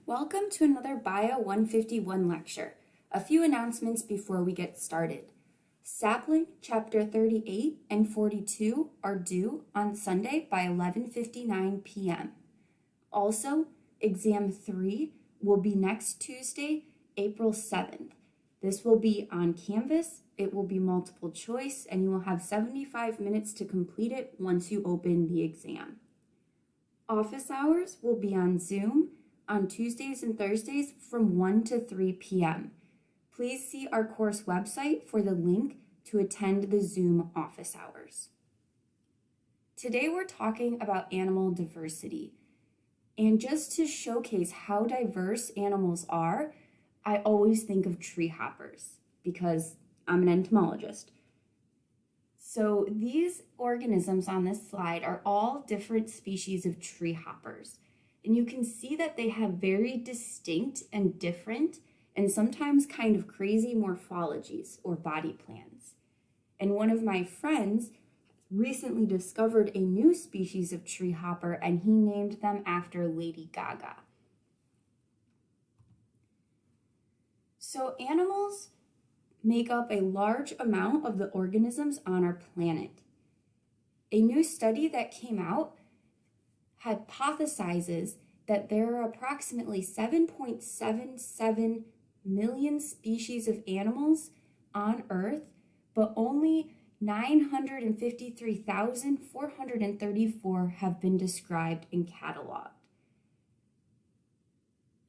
Welcome to another Bio 151 lecture. A few announcements before we get started. Sapling Chapter 38 and 42 are due on Sunday by 11:59 p.m. Also, Exam 3 will be next Tuesday, April 7th. This will be on Canvas, it will be multiple choice, and you will have 75 minutes to complete it once you open the exam. Office hours will be on Zoom on Tuesdays and Thursdays from 1 to 3 p.m. Please see our course website for the link to attend the Zoom office hours. Today we're talking about animal diversity. And just to showcase how diverse animals are, I always think of tree hoppers because I'm an entomologist. So these organisms on this slide are all different species of tree hoppers. And you can see that they have very distinct and different and sometimes kind of crazy morphologies or body plans. And one of my friends recently discovered a new species of tree hopper and he named them after Lady Gaga. So animals make up a large amount of the organisms on our planet. A new study that came out hypothesizes that there are approximately 7.77 million species of animals on Earth, but only 953,434 have been described and cataloged.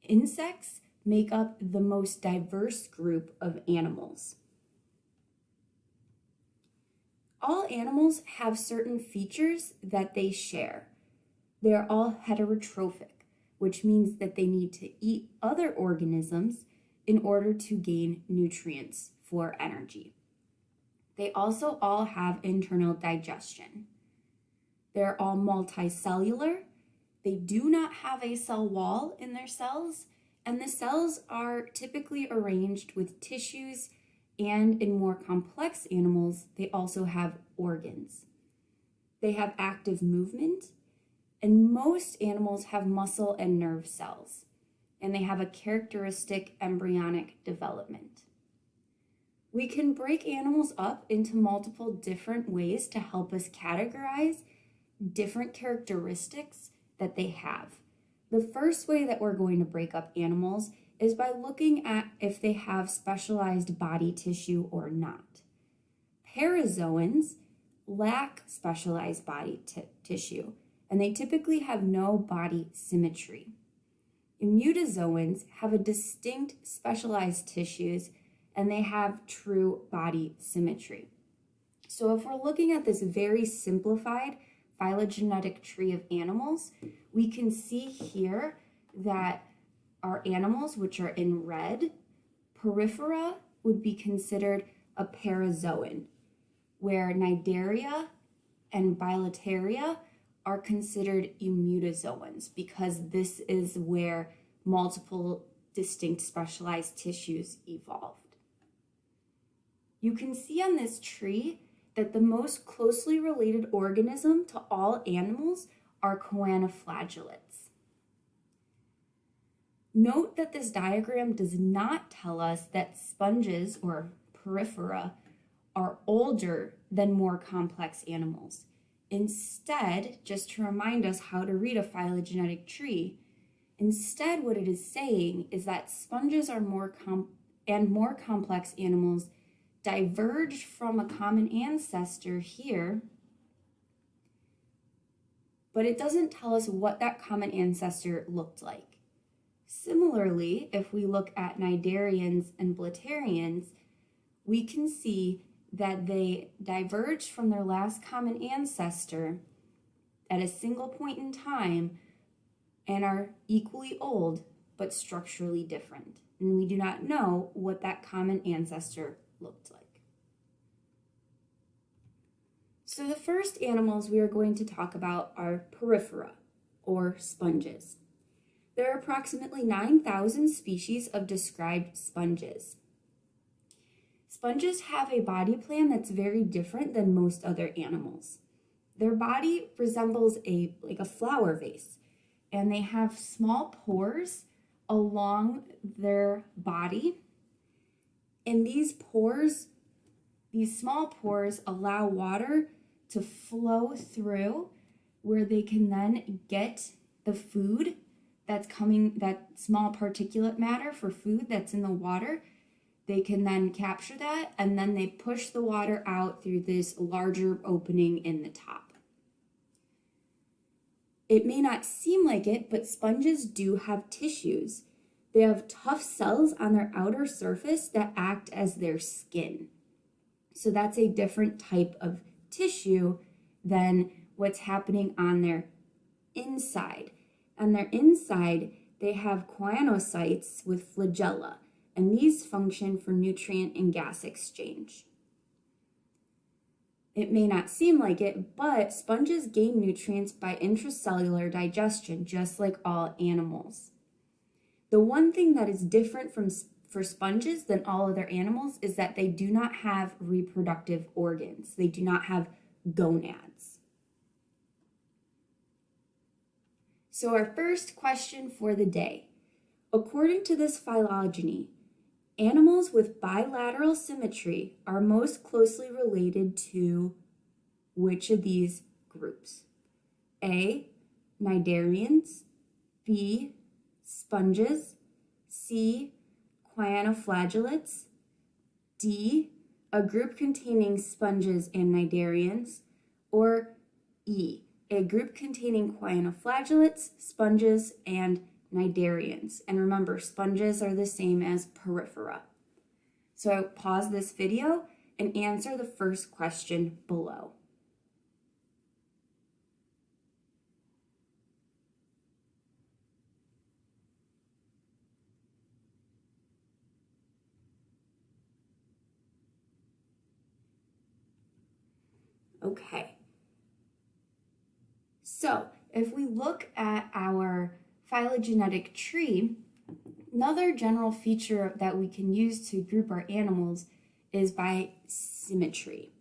Insects make up the most diverse group of animals. All animals have certain features that they share. They are all heterotrophic, which means that they need to eat other organisms in order to gain nutrients for energy. They also all have internal digestion. They're all multicellular. They do not have a cell wall in their cells, and the cells are typically arranged with tissues, and in more complex animals, they also have organs. They have active movement, and most animals have muscle and nerve cells, and they have a characteristic embryonic development. We can break animals up into multiple different ways to help us categorize different characteristics that they have. The first way that we're going to break up animals is by looking at if they have specialized body tissue or not. Parazoans lack specialized body tissue, and they typically have no body symmetry. Immutozoans have a distinct specialized tissues, and they have true body symmetry. So if we're looking at this very simplified phylogenetic tree of animals, we can see here that our animals, which are in red, Porifera would be considered a parazoan, where Cnidaria and Bilateria are considered immutozoans because this is where multiple distinct specialized tissues evolved. You can see on this tree that the most closely related organism to all animals are choanoflagellates. Note that this diagram does not tell us that sponges or Porifera are older than more complex animals. Instead, just to remind us how to read a phylogenetic tree, instead what it is saying is that sponges are more complex animals diverged from a common ancestor here, but it doesn't tell us what that common ancestor looked like. Similarly, if we look at Cnidarians and Blattarians, we can see that they diverged from their last common ancestor at a single point in time and are equally old but structurally different. And we do not know what that common ancestor looked like. So the first animals we are going to talk about are Porifera, or sponges. There are approximately 9,000 species of described sponges. Sponges have a body plan that's very different than most other animals. Their body resembles a flower vase, and they have small pores along their body. And these pores, these small pores, allow water to flow through where they can then get the food that's coming, that small particulate matter for food that's in the water. They can then capture that, and then they push the water out through this larger opening in the top. It may not seem like it, but sponges do have tissues. They have tough cells on their outer surface that act as their skin. So that's a different type of tissue than what's happening on their inside. On their inside, they have choanocytes with flagella, and these function for nutrient and gas exchange. It may not seem like it, but sponges gain nutrients by intracellular digestion, just like all animals. The one thing that is different for sponges than all other animals is that they do not have reproductive organs. They do not have gonads. So our first question for the day. According to this phylogeny, animals with bilateral symmetry are most closely related to which of these groups? A, cnidarians, B, sponges, C, choanoflagellates, D, a group containing sponges and cnidarians, or E, a group containing choanoflagellates, sponges, and cnidarians. And remember, sponges are the same as porifera. So pause this video and answer the first question below. Okay. So if we look at our phylogenetic tree, another general feature that we can use to group our animals is by symmetry.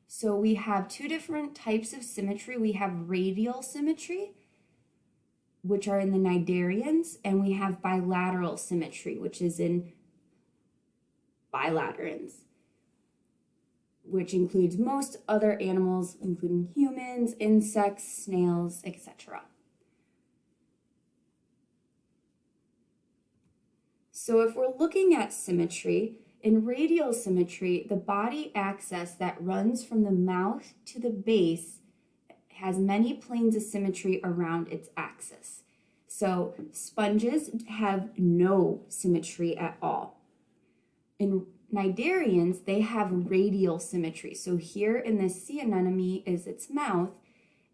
So we have two different types of symmetry. We have radial symmetry, which are in the cnidarians, and we have bilateral symmetry, which is in bilaterans, which includes most other animals, including humans, insects, snails, etc. So if we're looking at symmetry, in radial symmetry, the body axis that runs from the mouth to the base has many planes of symmetry around its axis. So sponges have no symmetry at all. In cnidarians, they have radial symmetry. So here in the sea anemone is its mouth,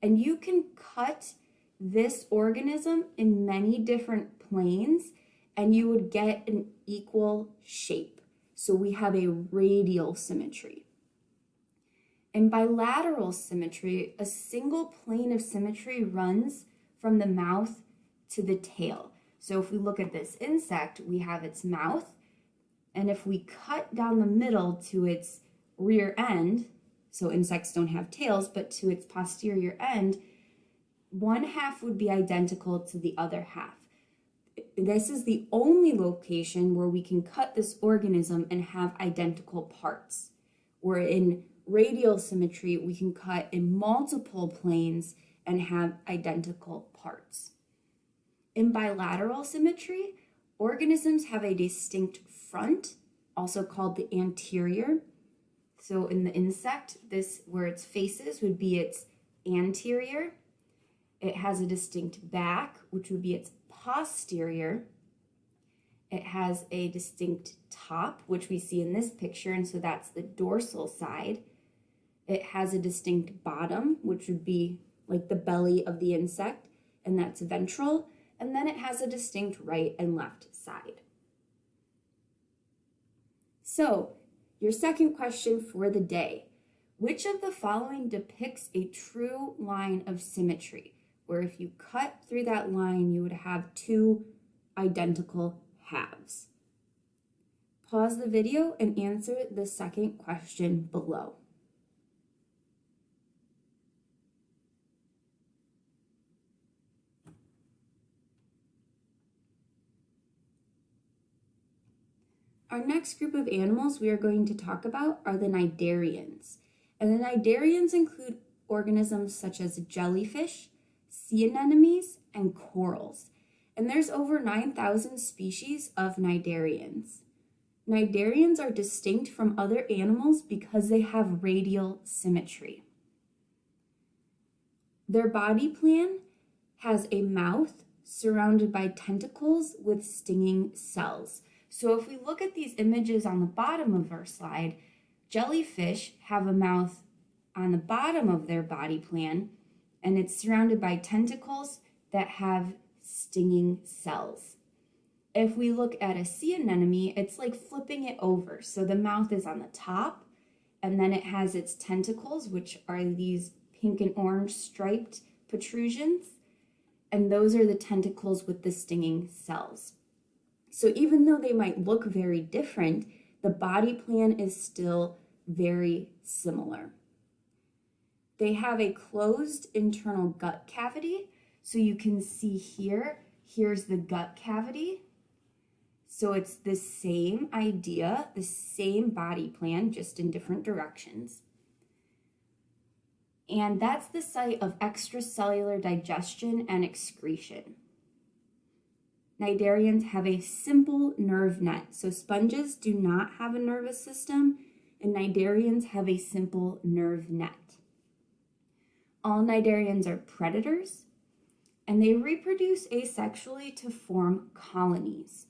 and you can cut this organism in many different planes and you would get an equal shape. So we have a radial symmetry. In bilateral symmetry, a single plane of symmetry runs from the mouth to the tail. So if we look at this insect, we have its mouth, and if we cut down the middle to its rear end, so insects don't have tails, but to its posterior end, one half would be identical to the other half. This is the only location where we can cut this organism and have identical parts. Where in radial symmetry, we can cut in multiple planes and have identical parts. In bilateral symmetry, organisms have a distinct front, also called the anterior. So in the insect, this where its faces would be its anterior. It has a distinct back, which would be its posterior. It has a distinct top, which we see in this picture, and so that's the dorsal side. It has a distinct bottom, which would be like the belly of the insect, and that's ventral. And then it has a distinct right and left side. So, your second question for the day. Which of the following depicts a true line of symmetry, where if you cut through that line, you would have two identical halves? Pause the video and answer the second question below. Our next group of animals we are going to talk about are the cnidarians. And the cnidarians include organisms such as jellyfish, sea anemones, and corals. And there's over 9,000 species of cnidarians. Cnidarians are distinct from other animals because they have radial symmetry. Their body plan has a mouth surrounded by tentacles with stinging cells. So if we look at these images on the bottom of our slide, jellyfish have a mouth on the bottom of their body plan, and it's surrounded by tentacles that have stinging cells. If we look at a sea anemone, it's like flipping it over. So the mouth is on the top, and then it has its tentacles, which are these pink and orange striped protrusions, and those are the tentacles with the stinging cells. So even though they might look very different, the body plan is still very similar. They have a closed internal gut cavity. So you can see here's the gut cavity. So it's the same idea, the same body plan, just in different directions. And that's the site of extracellular digestion and excretion. Cnidarians have a simple nerve net. So sponges do not have a nervous system, and cnidarians have a simple nerve net. All cnidarians are predators, and they reproduce asexually to form colonies.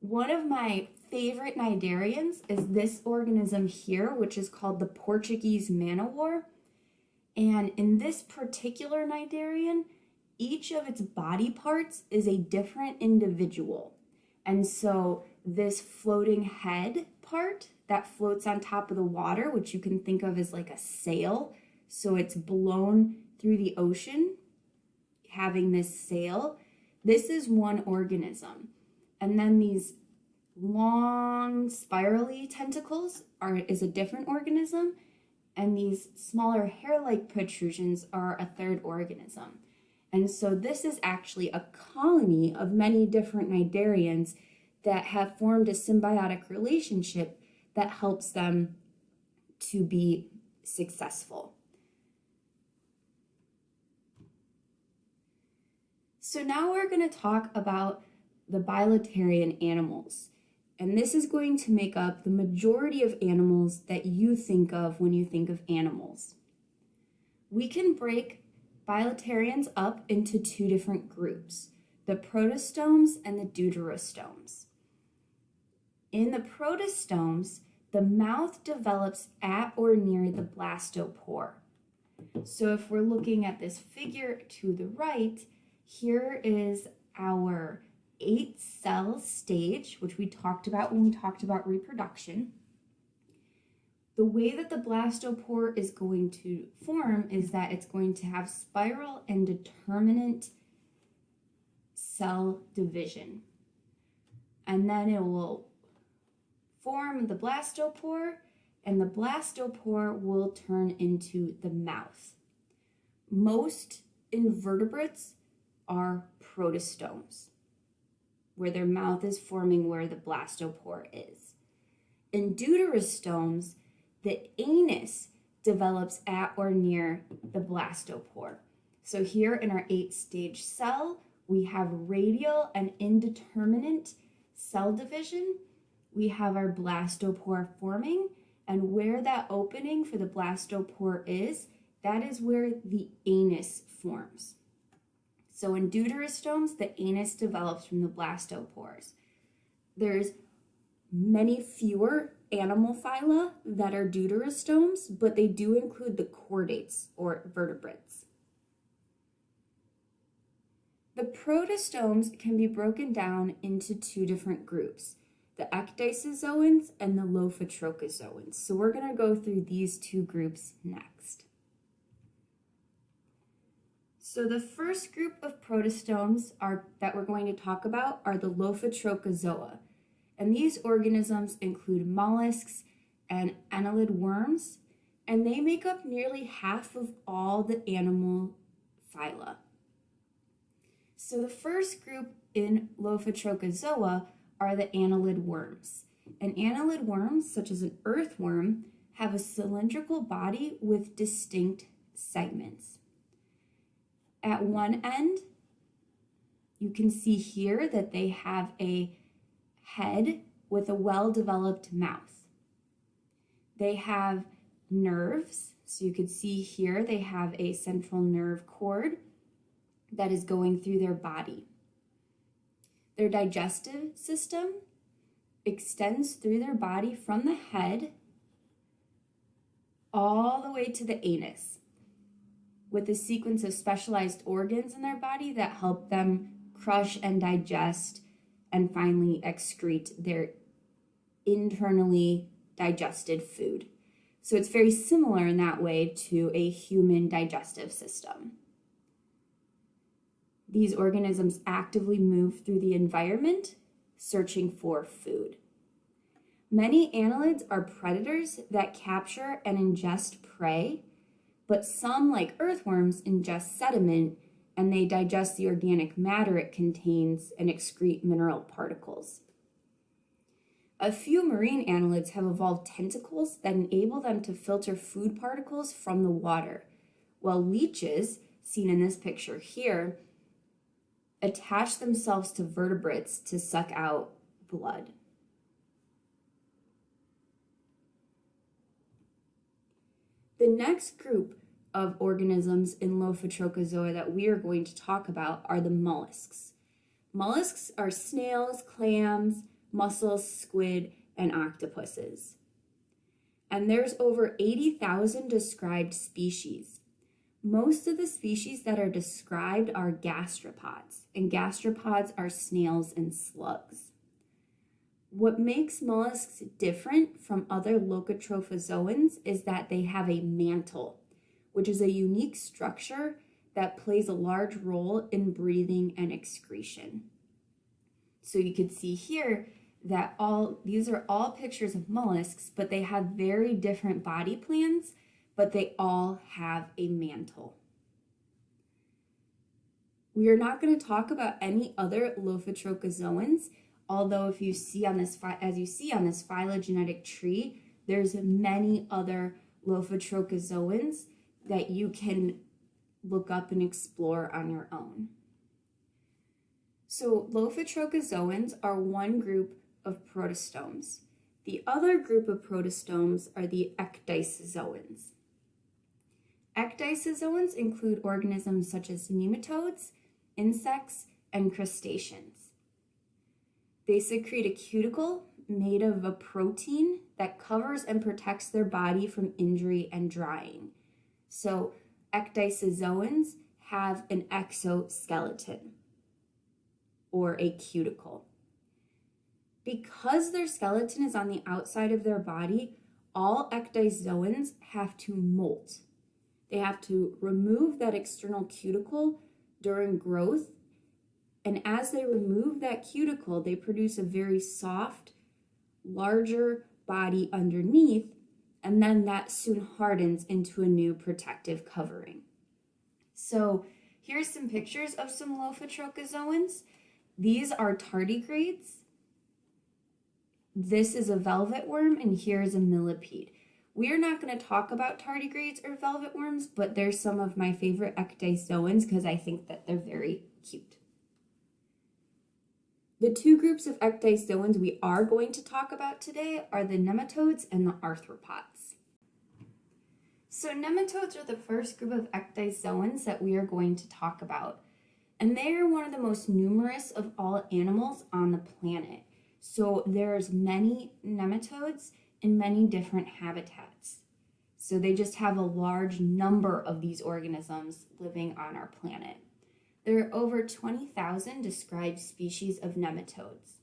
One of my favorite cnidarians is this organism here, which is called the Portuguese manowar. And in this particular cnidarian, each of its body parts is a different individual. And so this floating head part that floats on top of the water, which you can think of as like a sail, so it's blown through the ocean, having this sail, this is one organism. And then these long spirally tentacles is a different organism, and these smaller hair-like protrusions are a third organism. And so this is actually a colony of many different cnidarians that have formed a symbiotic relationship that helps them to be successful. So now we're going to talk about the bilaterian animals. And this is going to make up the majority of animals that you think of when you think of animals. We can break bilaterians up into two different groups, the protostomes and the deuterostomes. In the protostomes, the mouth develops at or near the blastopore. So if we're looking at this figure to the right, here is our 8-cell stage, which we talked about when we talked about reproduction. The way that the blastopore is going to form is that it's going to have spiral and determinate cell division. And then it will form the blastopore, and the blastopore will turn into the mouth. Most invertebrates are protostomes, where their mouth is forming where the blastopore is. In deuterostomes, the anus develops at or near the blastopore. So here in our 8-stage cell, we have radial and indeterminate cell division. We have our blastopore forming, and where that opening for the blastopore is, that is where the anus forms. So in deuterostomes, the anus develops from the blastopores. There's many fewer animal phyla that are deuterostomes, but they do include the chordates or vertebrates. The protostomes can be broken down into two different groups, the ecdysozoans and the lophotrochozoans. So we're going to go through these two groups next. So the first group of protostomes that we're going to talk about are the Lophotrochozoa. And these organisms include mollusks and annelid worms, and they make up nearly half of all the animal phyla. So the first group in Lophotrochozoa are the annelid worms. And annelid worms, such as an earthworm, have a cylindrical body with distinct segments. At one end, you can see here that they have a head with a well-developed mouth. They have nerves, so you could see here they have a central nerve cord that is going through their body. Their digestive system extends through their body from the head all the way to the anus, with a sequence of specialized organs in their body that help them crush and digest and finally excrete their internally digested food. So it's very similar in that way to a human digestive system. These organisms actively move through the environment, searching for food. Many annelids are predators that capture and ingest prey, but some, like earthworms, ingest sediment and they digest the organic matter it contains and excrete mineral particles. A few marine annelids have evolved tentacles that enable them to filter food particles from the water, while leeches, seen in this picture here, attach themselves to vertebrates to suck out blood. The next group of organisms in Lophotrochozoa that we are going to talk about are the mollusks. Mollusks are snails, clams, mussels, squid, and octopuses. And there's over 80,000 described species. Most of the species that are described are gastropods, and gastropods are snails and slugs. What makes mollusks different from other leucotrophozoans is that they have a mantle, which is a unique structure that plays a large role in breathing and excretion. So you can see here that these are all pictures of mollusks, but they have very different body plans, but they all have a mantle. We are not going to talk about any other Lophotrochozoans, although if you see on this, as you see on this phylogenetic tree, there's many other Lophotrochozoans that you can look up and explore on your own. So Lophotrochozoans are one group of protostomes. The other group of protostomes are the ecdysozoans. Ecdysozoans include organisms such as nematodes, insects, and crustaceans. They secrete a cuticle made of a protein that covers and protects their body from injury and drying. So ecdysozoans have an exoskeleton or a cuticle. Because their skeleton is on the outside of their body, all ecdysozoans have to molt. They have to remove that external cuticle during growth, and as they remove that cuticle, they produce a very soft, larger body underneath, and then that soon hardens into a new protective covering. So here's some pictures of some Lophotrochozoans. These are tardigrades. This is a velvet worm, and here is a millipede. We are not going to talk about tardigrades or velvet worms, but they're some of my favorite ecdysozoans because I think that they're very cute. The two groups of ecdysozoans we are going to talk about today are the nematodes and the arthropods. So nematodes are the first group of ecdysozoans that we are going to talk about, and they are one of the most numerous of all animals on the planet. So there's many nematodes in many different habitats. So they just have a large number of these organisms living on our planet. There are over 20,000 described species of nematodes.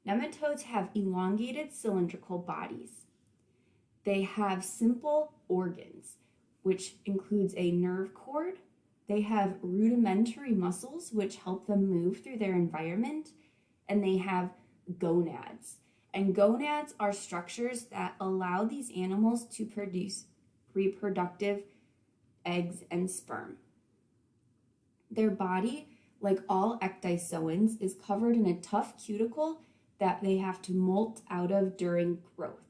Nematodes have elongated cylindrical bodies. They have simple organs, which includes a nerve cord. They have rudimentary muscles, which help them move through their environment, and they have gonads. And gonads are structures that allow these animals to produce reproductive eggs and sperm. Their body, like all ecdysozoans, is covered in a tough cuticle that they have to molt out of during growth.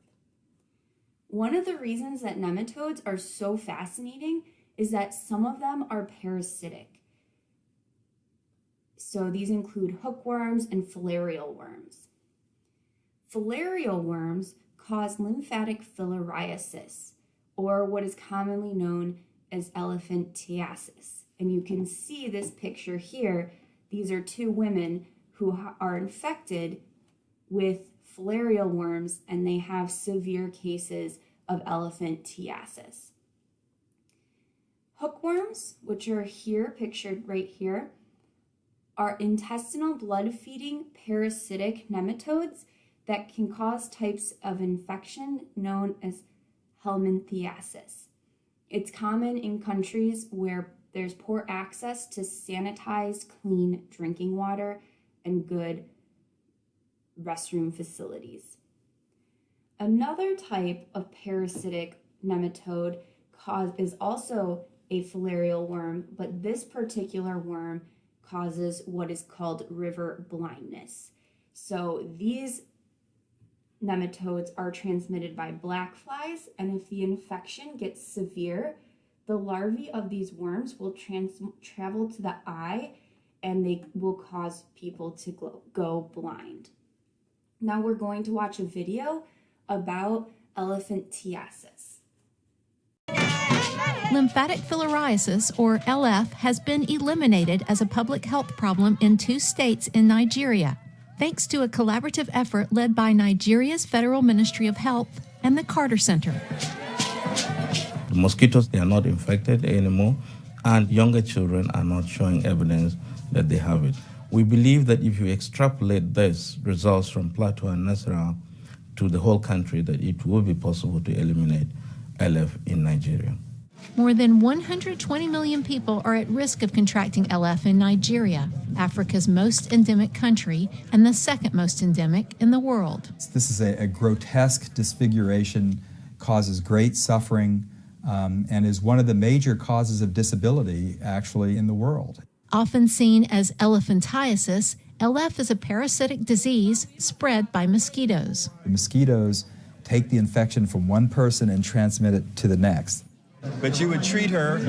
One of the reasons that nematodes are so fascinating is that some of them are parasitic. So these include hookworms and filarial worms. Filarial worms cause lymphatic filariasis, or what is commonly known as elephantiasis. And you can see this picture here. These are two women who are infected with filarial worms, and they have severe cases of elephantiasis. Hookworms, which are here, pictured right here, are intestinal blood-feeding parasitic nematodes that can cause types of infection known as helminthiasis. It's common in countries where there's poor access to sanitized, clean drinking water and good restroom facilities. Another type of parasitic nematode is also a filarial worm, but this particular worm causes what is called river blindness. So these nematodes are transmitted by black flies, and if the infection gets severe, the larvae of these worms will travel to the eye, and they will cause people to go blind. Now we're going to watch a video about elephantiasis. Lymphatic filariasis, or LF, has been eliminated as a public health problem in 2 states in Nigeria, thanks to a collaborative effort led by Nigeria's Federal Ministry of Health and the Carter Center. The mosquitoes, they are not infected anymore, and younger children are not showing evidence that they have it. We believe that if you extrapolate these results from Plateau and Nasarawa to the whole country, that it will be possible to eliminate LF in Nigeria. More than 120 million people are at risk of contracting LF in Nigeria, Africa's most endemic country and the second most endemic in the world. This is a grotesque disfiguration, causes great suffering, and is one of the major causes of disability, actually, in the world. Often seen as elephantiasis, LF is a parasitic disease spread by mosquitoes. The mosquitoes take the infection from one person and transmit it to the next. But you would treat her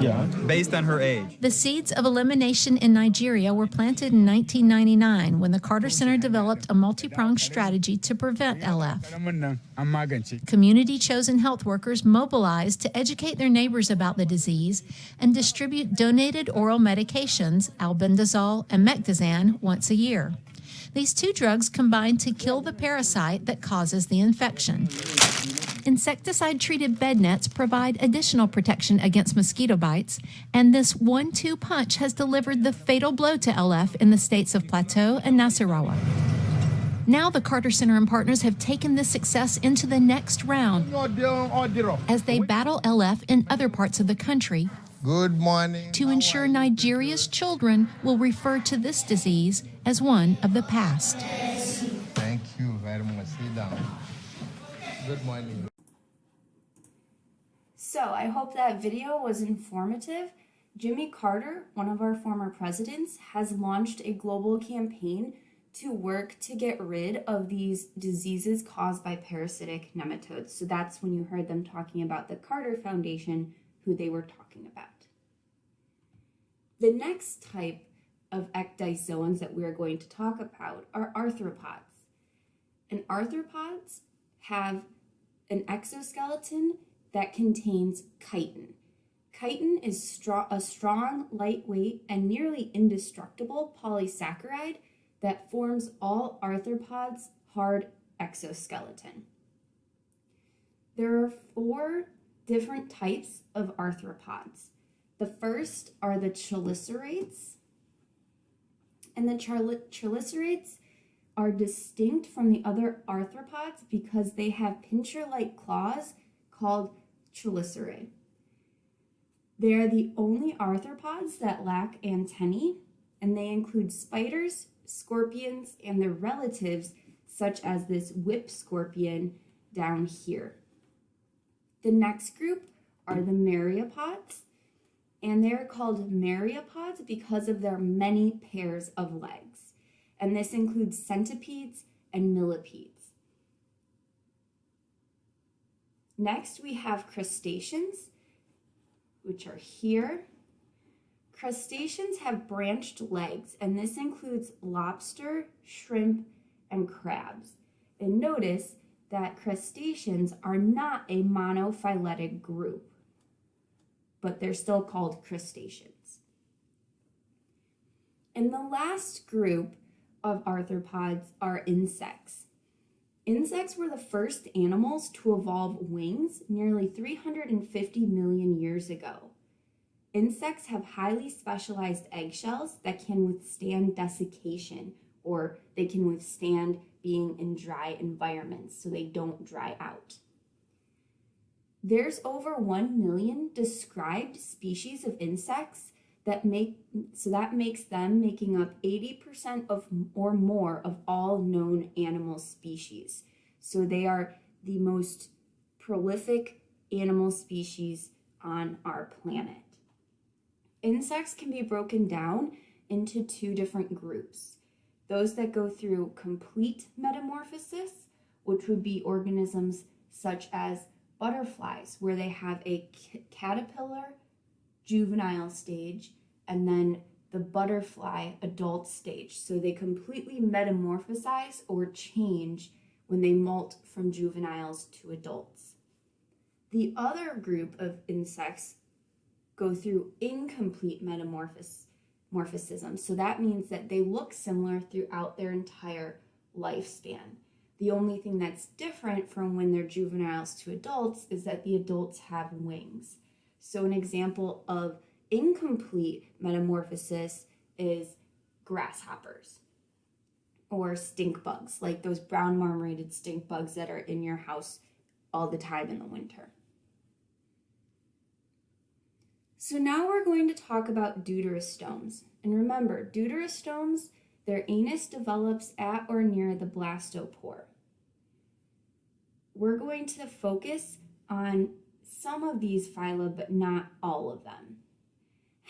based on her age. The seeds of elimination in Nigeria were planted in 1999 when the Carter Center developed a multi-pronged strategy to prevent LF. Community-chosen health workers mobilized to educate their neighbors about the disease and distribute donated oral medications, albendazole and mectizan, once a year. These 2 drugs combine to kill the parasite that causes the infection. Insecticide-treated bed nets provide additional protection against mosquito bites, and this 1-2 punch has delivered the fatal blow to LF in the states of Plateau and Nasarawa. Now the Carter Center and partners have taken this success into the next round as they battle LF in other parts of the country. Good morning. To ensure Nigeria's children will refer to this disease as one of the past. Thank you very much. Sit down. Good morning. So I hope that video was informative. Jimmy Carter, one of our former presidents, has launched a global campaign to work to get rid of these diseases caused by parasitic nematodes. So that's when you heard them talking about the Carter Foundation, who they were talking about. The next type of ecdysoans that we're going to talk about are arthropods. And arthropods have an exoskeleton that contains chitin. Chitin is a strong, lightweight, and nearly indestructible polysaccharide that forms all arthropods' hard exoskeleton. There are 4 different types of arthropods. The first are the chelicerates, and the chelicerates are distinct from the other arthropods because they have pincher-like claws called chelicerae. They are the only arthropods that lack antennae, and they include spiders, scorpions, and their relatives, such as this whip scorpion down here. The next group are the myriapods, and they're called myriapods because of their many pairs of legs. And this includes centipedes, and millipedes. Next, we have crustaceans, which are here. Crustaceans have branched legs, and this includes lobster, shrimp, and crabs. And notice that crustaceans are not a monophyletic group, but they're still called crustaceans. And the last group of arthropods are insects. Insects were the first animals to evolve wings nearly 350 million years ago. Insects have highly specialized eggshells that can withstand desiccation, or they can withstand being in dry environments so they don't dry out. There's over 1 million described species of insects that makes them making up 80% of or more of all known animal species. So they are the most prolific animal species on our planet. Insects can be broken down into two different groups. Those that go through complete metamorphosis, which would be organisms such as butterflies, where they have a caterpillar juvenile stage and then the butterfly adult stage. So they completely metamorphosize or change when they molt from juveniles to adults. The other group of insects go through incomplete metamorphism. So that means that they look similar throughout their entire lifespan. The only thing that's different from when they're juveniles to adults is that the adults have wings. So an example of incomplete metamorphosis is grasshoppers or stink bugs, like those brown marmorated stink bugs that are in your house all the time in the winter. So now we're going to talk about deuterostomes. And remember, deuterostomes, their anus develops at or near the blastopore. We're going to focus on some of these phyla, but not all of them.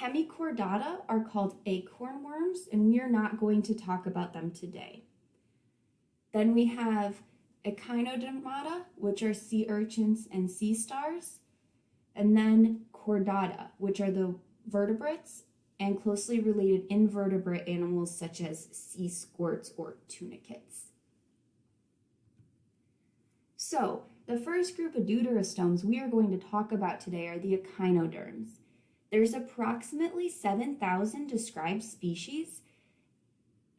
Hemichordata are called acorn worms, and we are not going to talk about them today. Then we have Echinodermata, which are sea urchins and sea stars, and then Chordata, which are the vertebrates and closely related invertebrate animals such as sea squirts or tunicates. So, the first group of deuterostomes we are going to talk about today are the echinoderms. There's approximately 7,000 described species,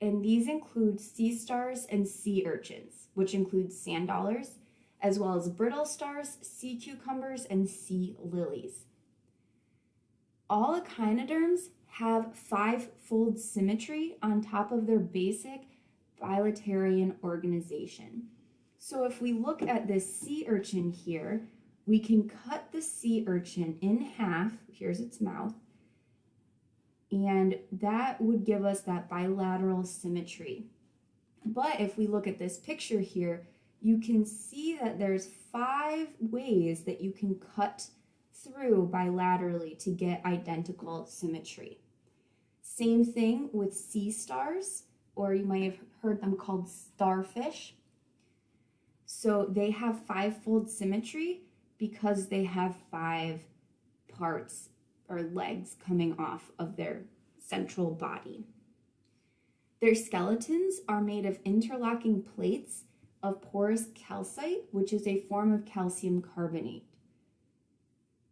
and these include sea stars and sea urchins, which include sand dollars, as well as brittle stars, sea cucumbers, and sea lilies. All echinoderms have five-fold symmetry on top of their basic bilaterian organization. So if we look at this sea urchin here, we can cut the sea urchin in half. Here's its mouth. And that would give us that bilateral symmetry. But if we look at this picture here, you can see that there's 5 ways that you can cut through bilaterally to get identical symmetry. Same thing with sea stars, or you might have heard them called starfish. So they have 5-fold symmetry because they have 5 parts or legs coming off of their central body. Their skeletons are made of interlocking plates of porous calcite, which is a form of calcium carbonate.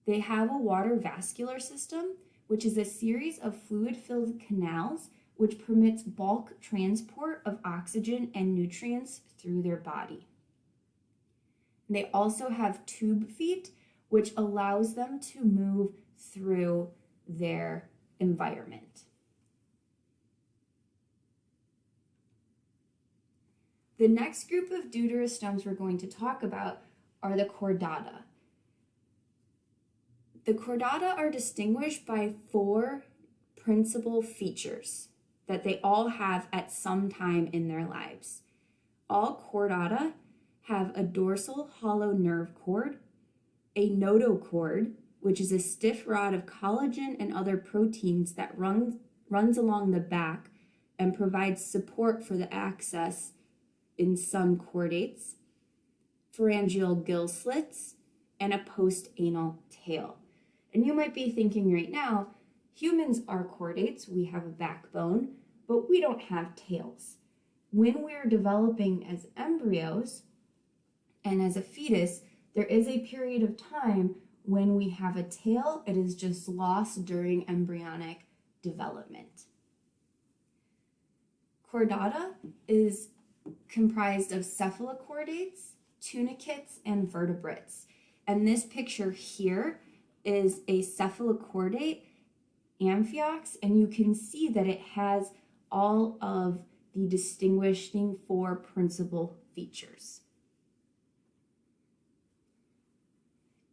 They have a water vascular system, which is a series of fluid-filled canals which permits bulk transport of oxygen and nutrients through their body. They also have tube feet, which allows them to move through their environment. The next group of deuterostomes we're going to talk about are the chordata. The chordata are distinguished by 4 principal features that they all have at some time in their lives. All chordata have a dorsal hollow nerve cord, a notochord, which is a stiff rod of collagen and other proteins that runs along the back and provides support for the access in some chordates, pharyngeal gill slits, and a postanal tail. And you might be thinking right now, humans are chordates, we have a backbone, but we don't have tails. When we're developing as embryos and as a fetus, there is a period of time when we have a tail. It is just lost during embryonic development. Chordata is comprised of cephalochordates, tunicates, and vertebrates. And this picture here is a cephalachordate amphiox, and you can see that it has all of the distinguishing four principal features.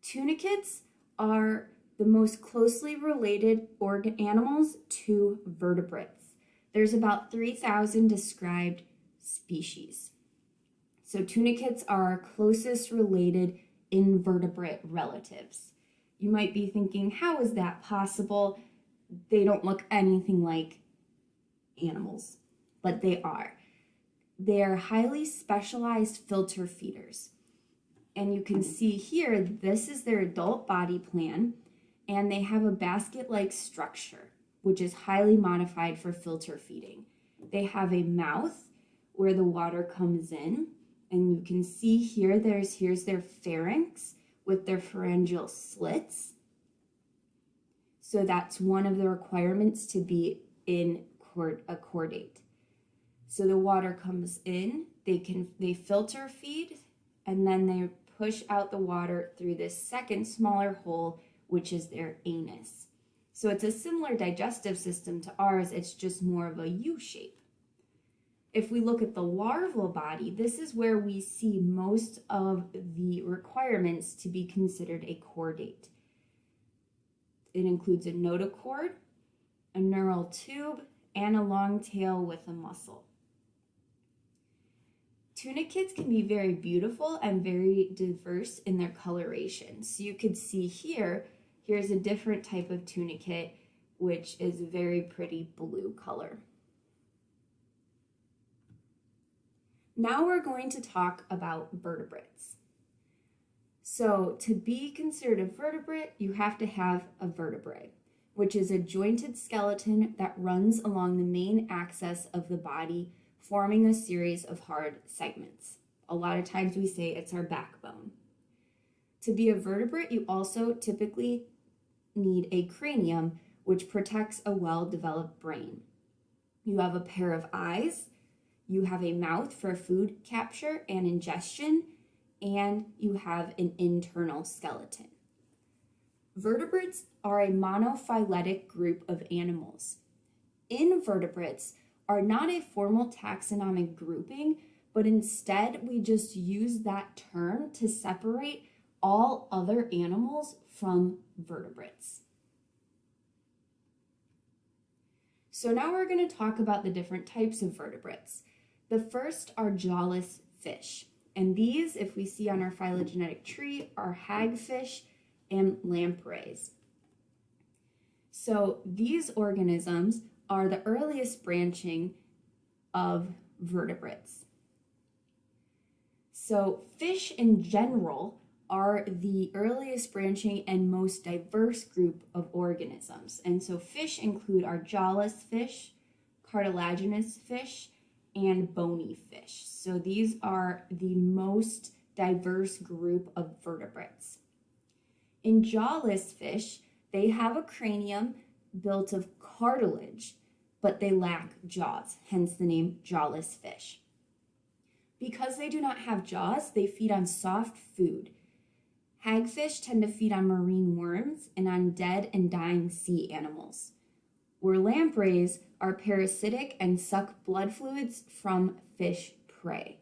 Tunicates are the most closely related animals to vertebrates. There's about 3,000 described species. So tunicates are our closest related invertebrate relatives. You might be thinking, how is that possible? They don't look anything like animals, but they are. They are highly specialized filter feeders. And you can see here, this is their adult body plan, and they have a basket-like structure, which is highly modified for filter feeding. They have a mouth where the water comes in, and you can see here, here's their pharynx with their pharyngeal slits. So that's one of the requirements to be in a chordate. So the water comes in, they filter feed, and then they push out the water through this second smaller hole, which is their anus. So it's a similar digestive system to ours, it's just more of a U shape. If we look at the larval body, this is where we see most of the requirements to be considered a chordate. It includes a notochord, a neural tube, and a long tail with a muscle. Tunicates can be very beautiful and very diverse in their coloration. So you could see here's a different type of tunicate, which is a very pretty blue color. Now we're going to talk about vertebrates. So to be considered a vertebrate, you have to have a vertebrae, which is a jointed skeleton that runs along the main axis of the body, forming a series of hard segments. A lot of times we say it's our backbone. To be a vertebrate, you also typically need a cranium, which protects a well-developed brain. You have a pair of eyes, you have a mouth for food capture and ingestion, and you have an internal skeleton. Vertebrates are a monophyletic group of animals. Invertebrates are not a formal taxonomic grouping, but instead we just use that term to separate all other animals from vertebrates. So now we're going to talk about the different types of vertebrates. The first are jawless fish, and these, if we see on our phylogenetic tree, are hagfish and lampreys. So these organisms are the earliest branching of vertebrates. So fish in general are the earliest branching and most diverse group of organisms. And so fish include our jawless fish, cartilaginous fish, and bony fish. So these are the most diverse group of vertebrates. In jawless fish, they have a cranium built of cartilage, but they lack jaws, hence the name jawless fish. Because they do not have jaws, they feed on soft food. Hagfish tend to feed on marine worms and on dead and dying sea animals, where lampreys are parasitic and suck blood fluids from fish prey.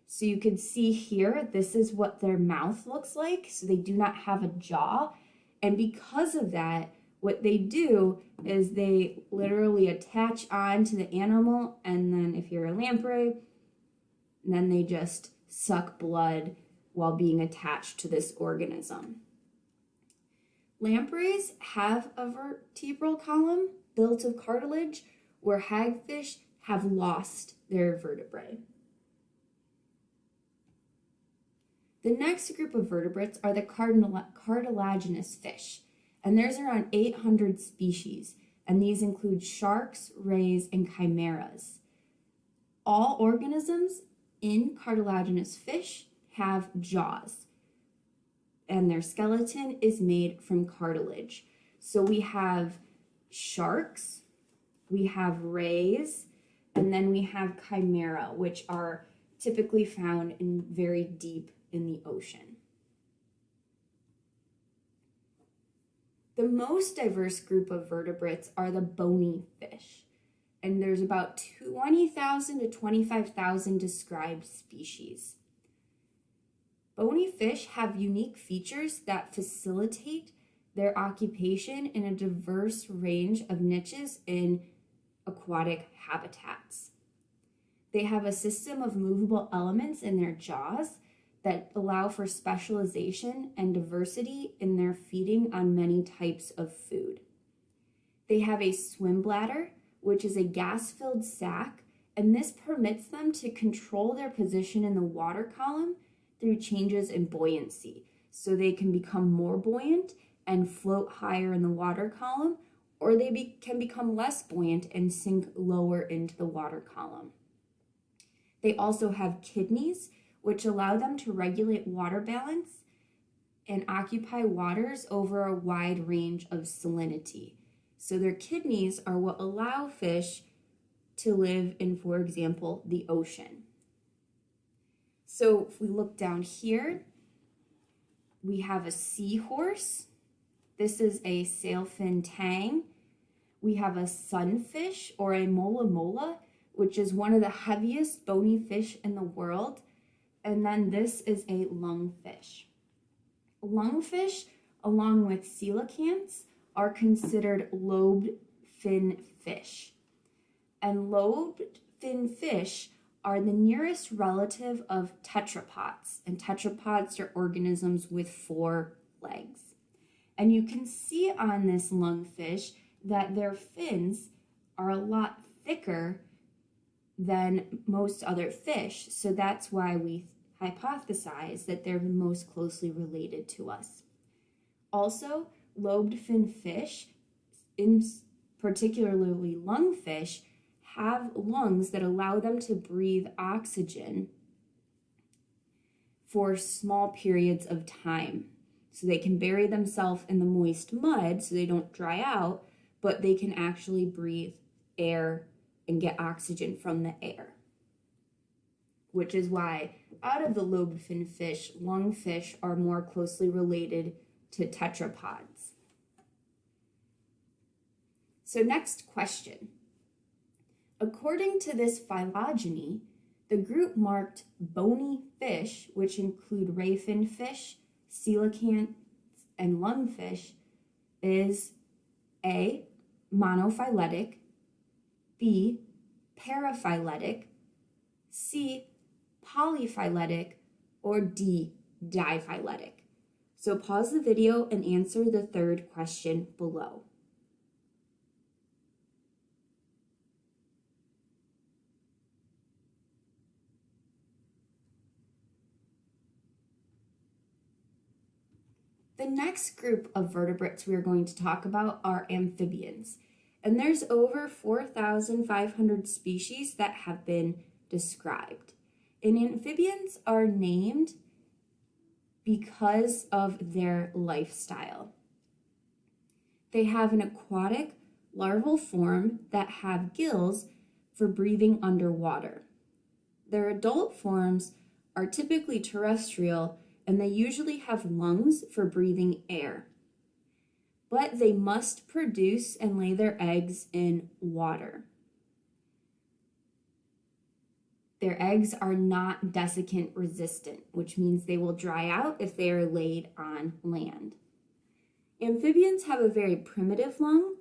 So you can see here, this is what their mouth looks like. So they do not have a jaw. And because of that, what they do is they literally attach on to the animal. And then if you're a lamprey, then they just suck blood while being attached to this organism. Lampreys have a vertebral column built of cartilage, where hagfish have lost their vertebrae. The next group of vertebrates are the cartilaginous fish, and there's around 800 species, and these include sharks, rays, and chimeras. All organisms in cartilaginous fish have jaws, and their skeleton is made from cartilage. So we have sharks, we have rays, and then we have chimera, which are typically found in very deep in the ocean. The most diverse group of vertebrates are the bony fish, and there's about 20,000 to 25,000 described species. Bony fish have unique features that facilitate their occupation in a diverse range of niches in aquatic habitats. They have a system of movable elements in their jaws that allow for specialization and diversity in their feeding on many types of food. They have a swim bladder, which is a gas-filled sac, and this permits them to control their position in the water column through changes in buoyancy. So they can become more buoyant and float higher in the water column, or they can become less buoyant and sink lower into the water column. They also have kidneys, which allow them to regulate water balance and occupy waters over a wide range of salinity. So their kidneys are what allow fish to live in, for example, the ocean. So if we look down here, we have a seahorse. This is a sailfin tang. We have a sunfish or a mola mola, which is one of the heaviest bony fish in the world. And then this is a lungfish. Lungfish, along with coelacanths, are considered lobed fin fish. And lobed fin fish are the nearest relative of tetrapods. And tetrapods are organisms with 4 legs. And you can see on this lungfish that their fins are a lot thicker than most other fish. So that's why we hypothesize that they're most closely related to us. Also, lobed fin fish, in particularly lungfish, have lungs that allow them to breathe oxygen for small periods of time. So they can bury themselves in the moist mud so they don't dry out, but they can actually breathe air and get oxygen from the air. Which is why out of the lobed fin fish, lungfish are more closely related to tetrapods. So next question. According to this phylogeny, the group marked bony fish, which include rayfin fish, coelacanths, and lungfish, is A, monophyletic, B, paraphyletic, C, polyphyletic, or D, diphyletic. So pause the video and answer the third question below. The next group of vertebrates we are going to talk about are amphibians. And there's over 4,500 species that have been described. And amphibians are named because of their lifestyle. They have an aquatic larval form that have gills for breathing underwater. Their adult forms are typically terrestrial, and they usually have lungs for breathing air. But they must produce and lay their eggs in water. Their eggs are not desiccant resistant, which means they will dry out if they are laid on land. Amphibians have a very primitive lung,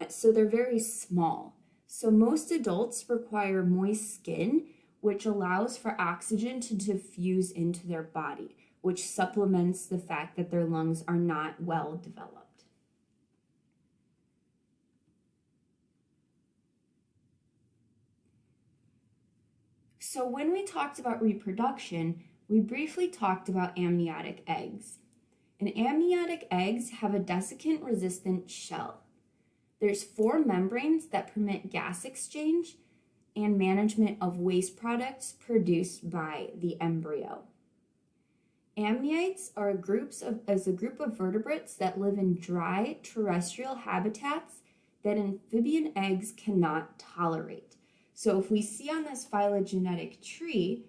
so they're very small. So most adults require moist skin, which allows for oxygen to diffuse into their body, which supplements the fact that their lungs are not well developed. So when we talked about reproduction, we briefly talked about amniotic eggs. And amniotic eggs have a desiccant-resistant shell. There's 4 membranes that permit gas exchange and management of waste products produced by the embryo. Amniotes are a group of vertebrates that live in dry terrestrial habitats that amphibian eggs cannot tolerate. So if we see on this phylogenetic tree,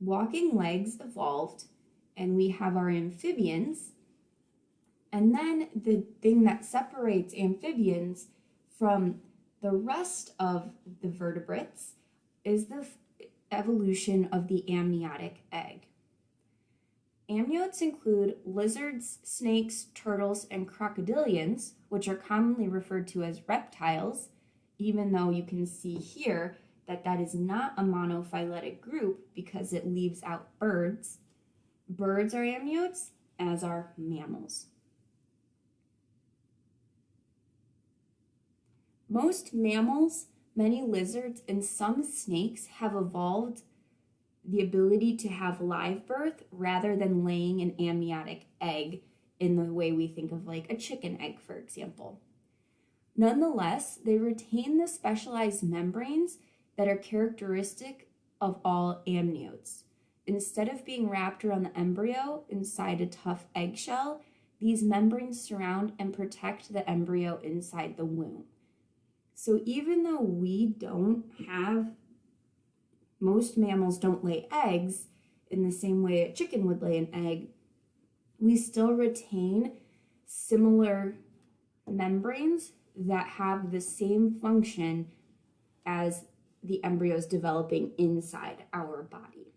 walking legs evolved, and we have our amphibians, and then the thing that separates amphibians from the rest of the vertebrates is the evolution of the amniotic egg. Amniotes include lizards, snakes, turtles, and crocodilians, which are commonly referred to as reptiles, even though you can see here that that is not a monophyletic group because it leaves out birds. Birds are amniotes, as are mammals. Most mammals, many lizards, and some snakes have evolved the ability to have live birth rather than laying an amniotic egg in the way we think of like a chicken egg, for example. Nonetheless, they retain the specialized membranes that are characteristic of all amniotes. Instead of being wrapped around the embryo inside a tough eggshell, these membranes surround and protect the embryo inside the womb. So even though most mammals don't lay eggs in the same way a chicken would lay an egg, we still retain similar membranes that have the same function as the embryos developing inside our body.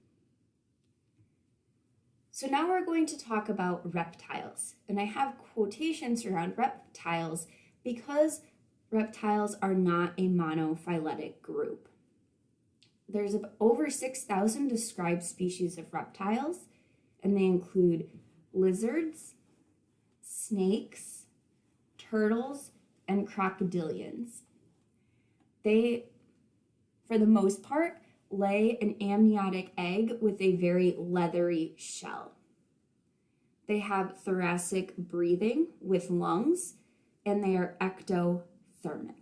So now we're going to talk about reptiles, and I have quotations around reptiles because reptiles are not a monophyletic group. There's over 6,000 described species of reptiles, and they include lizards, snakes, turtles, and crocodilians. They, for the most part, lay an amniotic egg with a very leathery shell. They have thoracic breathing with lungs, and they are ectothermic.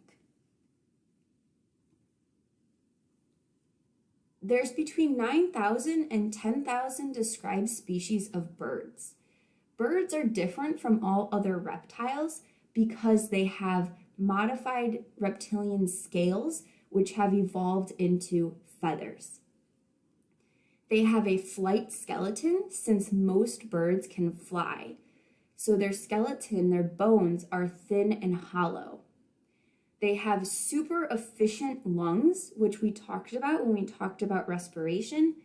There's between 9,000 and 10,000 described species of birds. Birds are different from all other reptiles because they have modified reptilian scales which have evolved into feathers. They have a flight skeleton since most birds can fly. So their skeleton, their bones, are thin and hollow. They have super efficient lungs, which we talked about when we talked about respiration,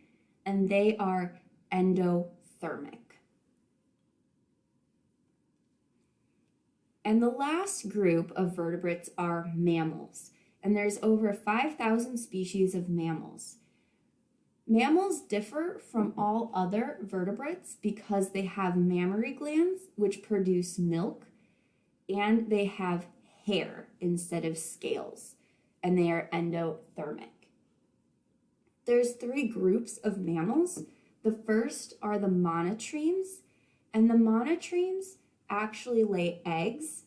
and they are endothermic. And the last group of vertebrates are mammals, and there's over 5,000 species of mammals. Mammals differ from all other vertebrates because they have mammary glands, which produce milk, and they have hair instead of scales, and they are endothermic. There's 3 groups of mammals. The first are the monotremes, and the monotremes actually lay eggs.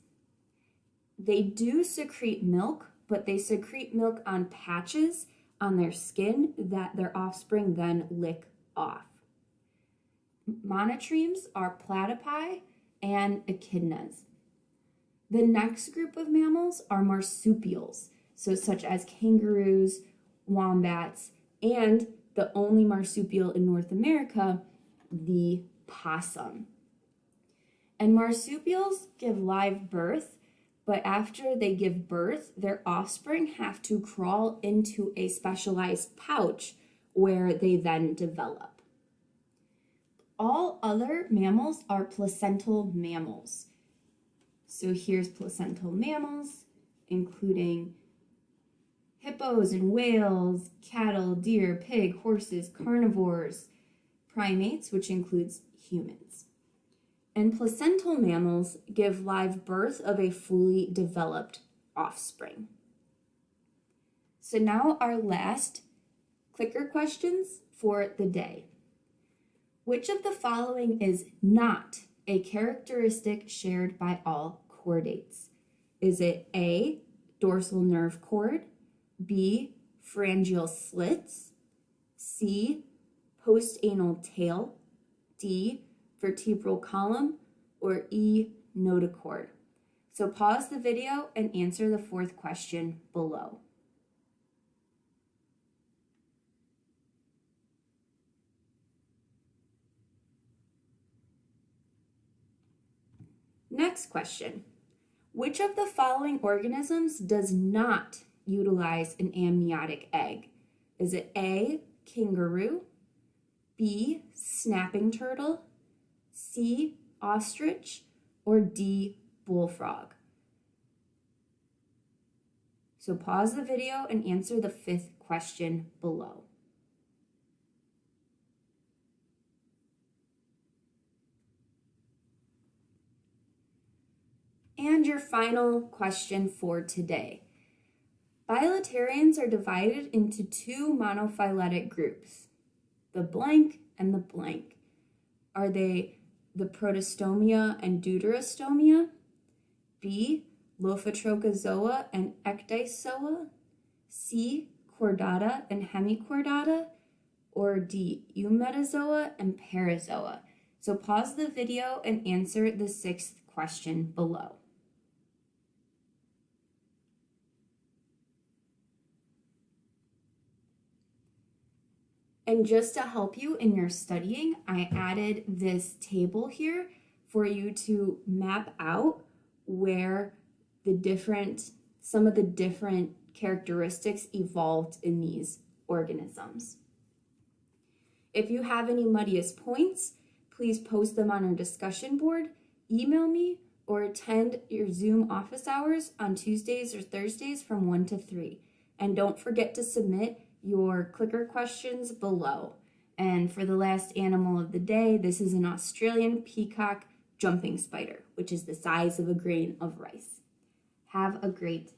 They do secrete milk, but they secrete milk on patches on their skin that their offspring then lick off. Monotremes are platypi and echidnas. The next group of mammals are marsupials, so such as kangaroos, wombats, and the only marsupial in North America, the possum. And marsupials give live birth, but after they give birth, their offspring have to crawl into a specialized pouch where they then develop. All other mammals are placental mammals. So here's placental mammals, including hippos and whales, cattle, deer, pig, horses, carnivores, primates, which includes humans. And placental mammals give live birth of a fully developed offspring. So now our last clicker questions for the day. Which of the following is not a characteristic shared by all chordates? Is it A, dorsal nerve cord, B, pharyngeal slits, C, postanal tail, D, vertebral column, or E, notochord? So pause the video and answer the fourth question below. Next question. Which of the following organisms does not utilize an amniotic egg? Is it A, kangaroo, B, snapping turtle, C, ostrich, or D, bullfrog? So pause the video and answer the fifth question below. And your final question for today. Bilaterians are divided into two monophyletic groups, the blank and the blank. Are they the Protostomia and Deuterostomia, B, Lophotrochozoa and Ecdysozoa, C, Chordata and Hemichordata, or D, Eumetazoa and Parazoa? So pause the video and answer the sixth question below. And just to help you in your studying, I added this table here for you to map out where some of the different characteristics evolved in these organisms. If you have any muddiest points, please post them on our discussion board, email me, or attend your Zoom office hours on Tuesdays or Thursdays from 1 to 3. And don't forget to submit your clicker questions below. And for the last animal of the day, this is an Australian peacock jumping spider, which is the size of a grain of rice. Have a great